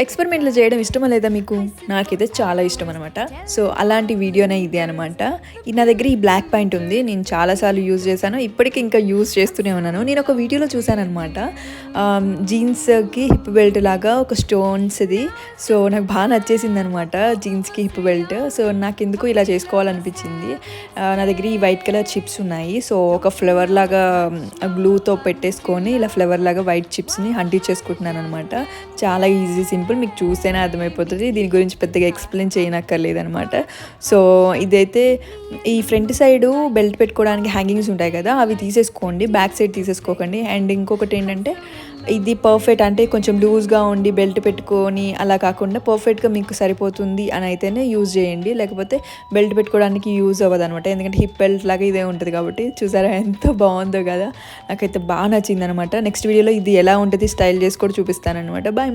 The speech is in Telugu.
ఎక్స్పెరిమెంట్లు చేయడం ఇష్టమా లేదా మీకు? నాకైతే చాలా ఇష్టం అనమాట. సో, అలాంటి వీడియోనే ఇది అనమాట. నా దగ్గర ఈ బ్లాక్ పాయింట్ ఉంది. నేను చాలా సార్లు యూజ్ చేశాను. ఇప్పటికి ఇంకా యూజ్ చేస్తూనే ఉన్నాను. నేను ఒక వీడియోలో చూశాననమాట. జీన్స్‌కి హిప్ బెల్ట్ లాగా ఒక స్టోన్స్‌ది. సో, నాకు బాగా నచ్చేసిందనమాట జీన్స్‌కి హిప్ బెల్ట్. సో, నాకెందుకో ఇలా చేసుకోవాలనిపించింది. నా దగ్గర ఈ వైట్ కలర్ చిప్స్ ఉన్నాయి. సో, ఒక ఫ్లవర్ లాగా గ్లూతో పెట్టేసుకొని ఇలా ఫ్లవర్ లాగా వైట్ చిప్స్‌ని అంటించేసుకుంటున్నాననమాట. చాలా ఈజీ, సింపుల్. మీకు చూస్తేనే అర్థమైపోతుంది. దీని గురించి పెద్దగా ఎక్స్ప్లెయిన్ చేయనక్కర్లేదనమాట. సో, ఇదైతే ఈ ఫ్రంట్ సైడు బెల్ట్ పెట్టుకోవడానికి హ్యాంగింగ్స్ ఉంటాయి కదా, అవి తీసేసుకోండి. Back side తీసేసుకోకండి. అండ్ ఇంకొకటి ఏంటంటే, ఇది పర్ఫెక్ట్ అంటే కొంచెం లూజ్గా ఉండి బెల్ట్ పెట్టుకొని అలా కాకుండా పర్ఫెక్ట్గా మీకు సరిపోతుంది అని అయితేనే యూజ్ చేయండి. లేకపోతే బెల్ట్ పెట్టుకోవడానికి యూజ్ అవ్వదు అనమాట. ఎందుకంటే హిప్ బెల్ట్ లాగా ఇదే ఉంటుంది కాబట్టి. చూసారా ఎంత బాగుందో కదా, నాకైతే బాగా నచ్చింది అనమాట. నెక్స్ట్ వీడియోలో ఇది ఎలా ఉంటుంది స్టైల్ చేసి కూడా చూపిస్తాను అనమాట. బాయ్.